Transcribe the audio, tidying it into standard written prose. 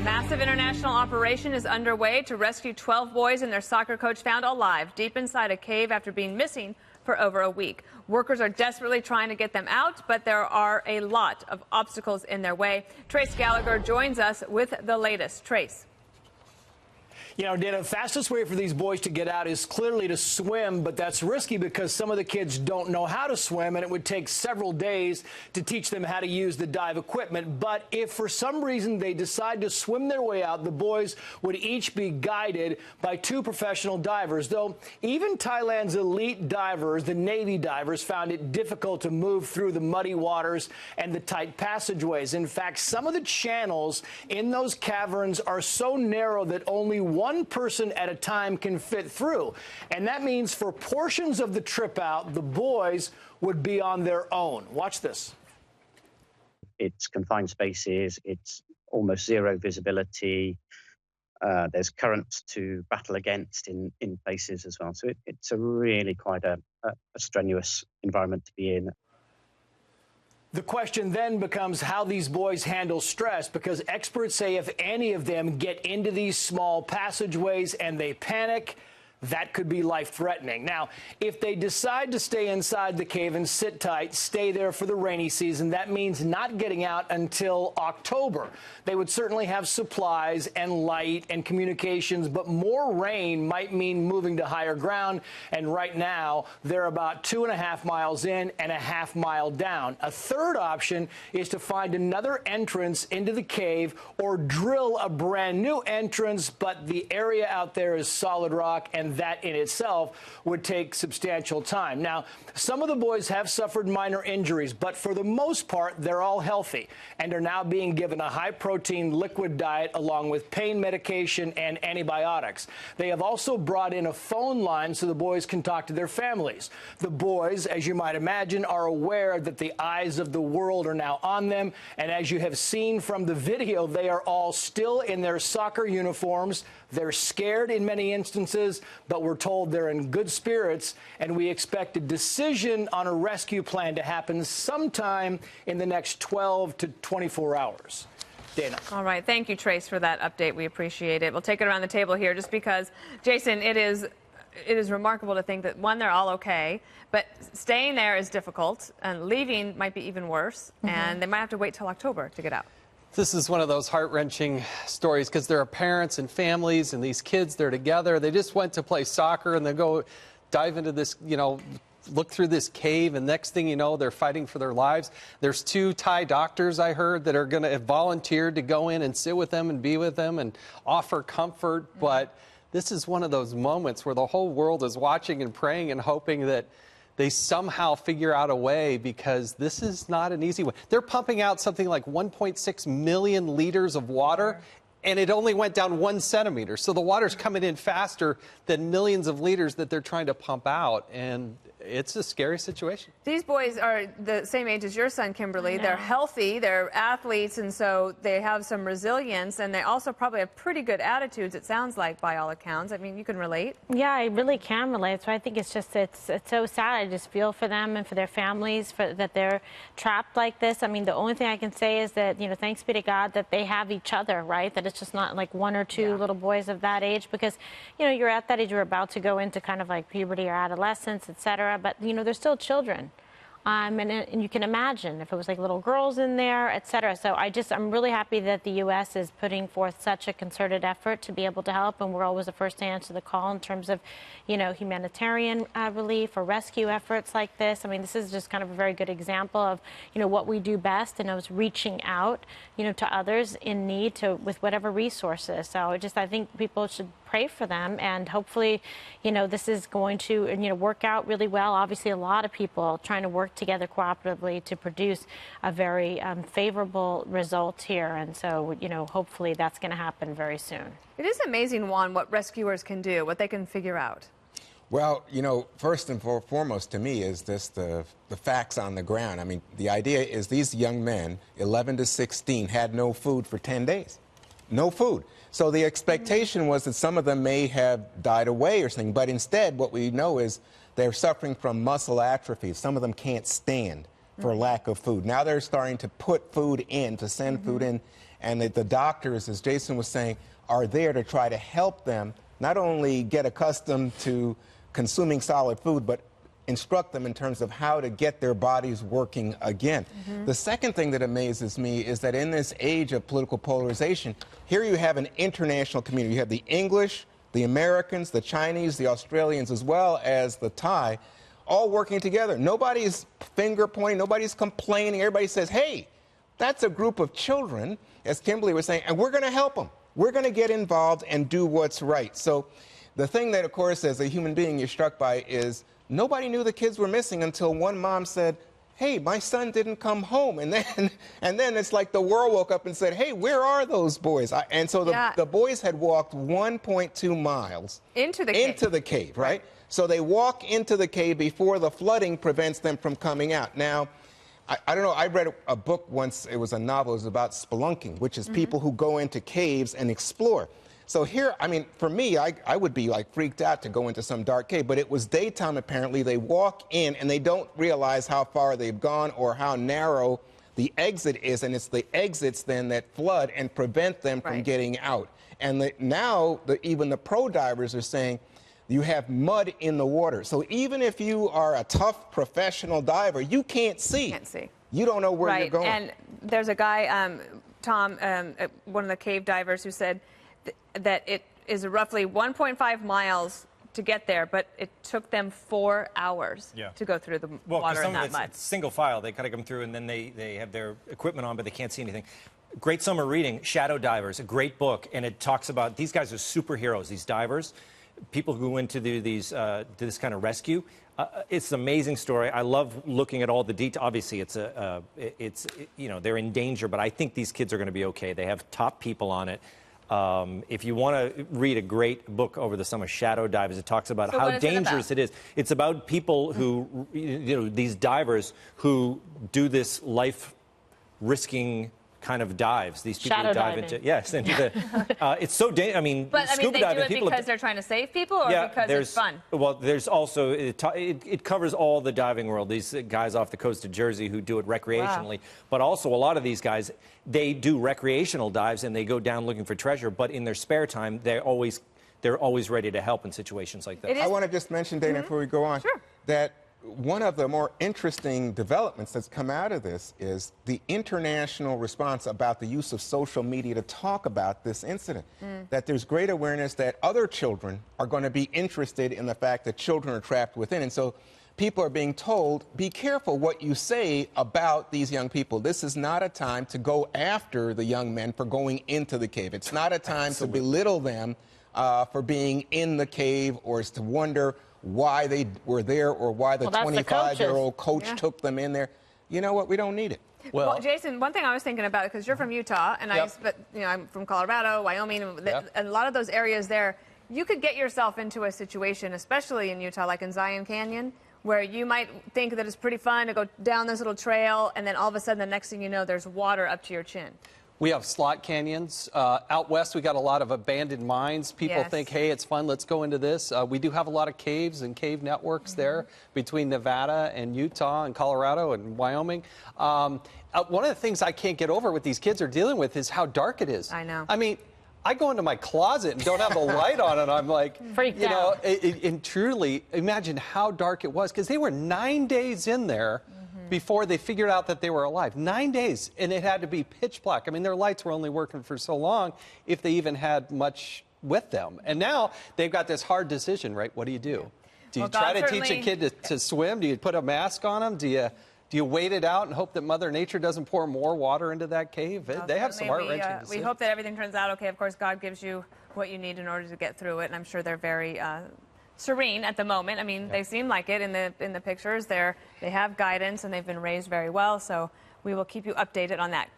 Massive international operation is underway to rescue 12 boys and their soccer coach found alive deep inside a cave after being missing for over a week. Workers are desperately trying to get them out, but there are a lot of obstacles in their way. Trace Gallagher joins us with the latest. Trace. You know, Dana, the fastest way for these boys to get out is clearly to swim, but that's risky because some of the kids don't know how to swim, and it would take several days to teach them how to use the dive equipment. But if for some reason they decide to swim their way out, the boys would each be guided by 2 professional divers, though even Thailand's elite divers, the Navy divers, found it difficult to move through the muddy waters and the tight passageways. In fact, some of the channels in those caverns are so narrow that only one person at a time can fit through. And that means for portions of the trip out, the boys would be on their own. Watch this. It's confined spaces. It's almost zero visibility. There's currents to battle against in places as well. So it's a really quite a strenuous environment to be in. The question then becomes how these boys handle stress, because experts say if any of them get into these small passageways and they panic, that could be life-threatening. Now, if they decide to stay inside the cave and sit tight, stay there for the rainy season, that means not getting out until October. They would certainly have supplies and light and communications, but more rain might mean moving to higher ground. And right now, they're about 2.5 miles in and a half mile down. A third option is to find another entrance into the cave or drill a brand new entrance, but the area out there is solid rock, and that in itself would take substantial time. Now, some of the boys have suffered minor injuries, but for the most part, they're all healthy and are now being given a high-protein liquid diet along with pain medication and antibiotics. They have also brought in a phone line so the boys can talk to their families. The boys, as you might imagine, are aware that the eyes of the world are now on them, and as you have seen from the video, they are all still in their soccer uniforms. They're scared in many instances, but we're told they're in good spirits, and we expect a decision on a rescue plan to happen sometime in the next 12 to 24 hours. Dana. All right. Thank you, Trace, for that update. We appreciate it. We'll take it around the table here just because, Jason, it is remarkable to think that, one, they're all okay, but staying there is difficult, and leaving might be even worse, and they might have to wait till October to get out. This is one of those heart-wrenching stories because there are parents and families and these kids, they're together. They just went to play soccer and they go dive into this, look through this cave, and next thing you know, they're fighting for their lives. There's 2 Thai doctors, I heard, that are going to have volunteered to go in and sit with them and be with them and offer comfort. But this is one of those moments where the whole world is watching and praying and hoping that they somehow figure out a way, because this is not an easy way. They're pumping out something like 1.6 million liters of water, and it only went down 1 centimeter. So the water's coming in faster than millions of liters that they're trying to pump out, and it's a scary situation. These boys are the same age as your son, Kimberly. They're healthy, they're athletes, and so they have some resilience, and they also probably have pretty good attitudes, it sounds like, by all accounts. I mean, you can relate. Yeah, I really can relate. So I think it's just, it's so sad. I just feel for them and for their families, that they're trapped like this. I mean, the only thing I can say is that, thanks be to God that they have each other, right? That it's just not like 1 or 2 little boys of that age, because, you're at that age, you're about to go into kind of like puberty or adolescence, etc. But, they're still children. And you can imagine if it was like little girls in there, etc. So I'm really happy that the U.S. is putting forth such a concerted effort to be able to help, and we're always the first to answer the call in terms of, humanitarian relief or rescue efforts like this. I mean, this is just kind of a very good example of, what we do best, and it was reaching out, to others in need with whatever resources. So I think people should pray for them, and hopefully, this is going to, work out really well. Obviously, a lot of people trying to work together cooperatively to produce a very favorable result here, and so, hopefully that's going to happen very soon. It is amazing, Juan, what rescuers can do, what they can figure out. Well, first and foremost to me is just the facts on the ground. I mean, the idea is these young men, 11 to 16, had no food for 10 days. No food. So the expectation was that some of them may have died away or something, but instead what we know is they're suffering from muscle atrophy. Some of them can't stand for lack of food. Now they're starting to put food in, to send food in, and that the doctors, as Jason was saying, are there to try to help them not only get accustomed to consuming solid food, but instruct them in terms of how to get their bodies working again. The second thing that amazes me is that in this age of political polarization, here you have an international community. You have the English, the Americans, the Chinese, the Australians, as well as the Thai, all working together. Nobody's finger pointing, nobody's complaining. Everybody says, hey, that's a group of children, as Kimberly was saying, and we're going to help them. We're going to get involved and do what's right. So the thing that, of course, as a human being you're struck by is nobody knew the kids were missing until one mom said, hey, my son didn't come home. And then it's like the world woke up and said, hey, where are those boys? And so the boys had walked 1.2 miles into the cave, right? So they walk into the cave before the flooding prevents them from coming out. Now, I don't know, I read a book once, it was a novel, it was about spelunking, which is people who go into caves and explore. So here, I mean, for me, I would be like freaked out to go into some dark cave, but it was daytime apparently. They walk in and they don't realize how far they've gone or how narrow the exit is, and it's the exits then that flood and prevent them from getting out. And now even the pro divers are saying, you have mud in the water. So even if you are a tough professional diver, you can't see. You don't know where you're going. And there's a guy, Tom, one of the cave divers, who said that it is roughly 1.5 miles to get there, but it took them 4 hours to go through the water in that mud. It's single file. They kind of come through, and then they have their equipment on, but they can't see anything. Great summer reading, Shadow Divers, a great book, and it talks about these guys are superheroes, these divers. People who go into this kind of rescue. It's an amazing story. I love looking at all the detail. Obviously, they're in danger, but I think these kids are going to be okay. They have top people on it. If you want to read a great book over the summer, Shadow Divers, it talks about how dangerous it is. It's about people who, these divers who do this life-risking kind of dives. These people who dive into it's so dangerous. I mean, scuba diving. They do it because they're trying to save people, or because it's fun. Well, there's also it covers all the diving world. These guys off the coast of Jersey who do it recreationally, but also a lot of these guys, they do recreational dives and they go down looking for treasure. But in their spare time, they're always ready to help in situations like that. I want to just mention, Dana, before we go on, that one of the more interesting developments that's come out of this is the international response about the use of social media to talk about this incident. That there's great awareness that other children are going to be interested in the fact that children are trapped within. And so people are being told, be careful what you say about these young people. This is not a time to go after the young men for going into the cave. It's not a time to belittle them for being in the cave, or to wonder why they were there, or why the 25-year-old coach took them in there. You know what? We don't need it. Well, Jason, one thing I was thinking about, because you're from Utah, and I'm from Colorado, Wyoming, and a lot of those areas there, you could get yourself into a situation, especially in Utah, like in Zion Canyon, where you might think that it's pretty fun to go down this little trail, and then all of a sudden, the next thing you know, there's water up to your chin. We have slot canyons. Out west, we got a lot of abandoned mines. People think, hey, it's fun, let's go into this. We do have a lot of caves and cave networks there between Nevada and Utah and Colorado and Wyoming. One of the things I can't get over what these kids are dealing with is how dark it is. I know. I mean, I go into my closet and don't have the light on, and I'm like, freaked out. And truly, imagine how dark it was, because they were 9 days in there before they figured out that they were alive. 9 days, and it had to be pitch black. I mean, their lights were only working for so long, if they even had much with them. And now they've got this hard decision, right? What do you do? Do you try to teach a kid to swim? Do you put a mask on them? Do you wait it out and hope that Mother Nature doesn't pour more water into that cave? They have some heart-wrenching decisions. We hope that everything turns out okay. Of course, God gives you what you need in order to get through it, and I'm sure they're very serene at the moment. I mean, they seem like it in the pictures. They have guidance, and they've been raised very well, so we will keep you updated on that.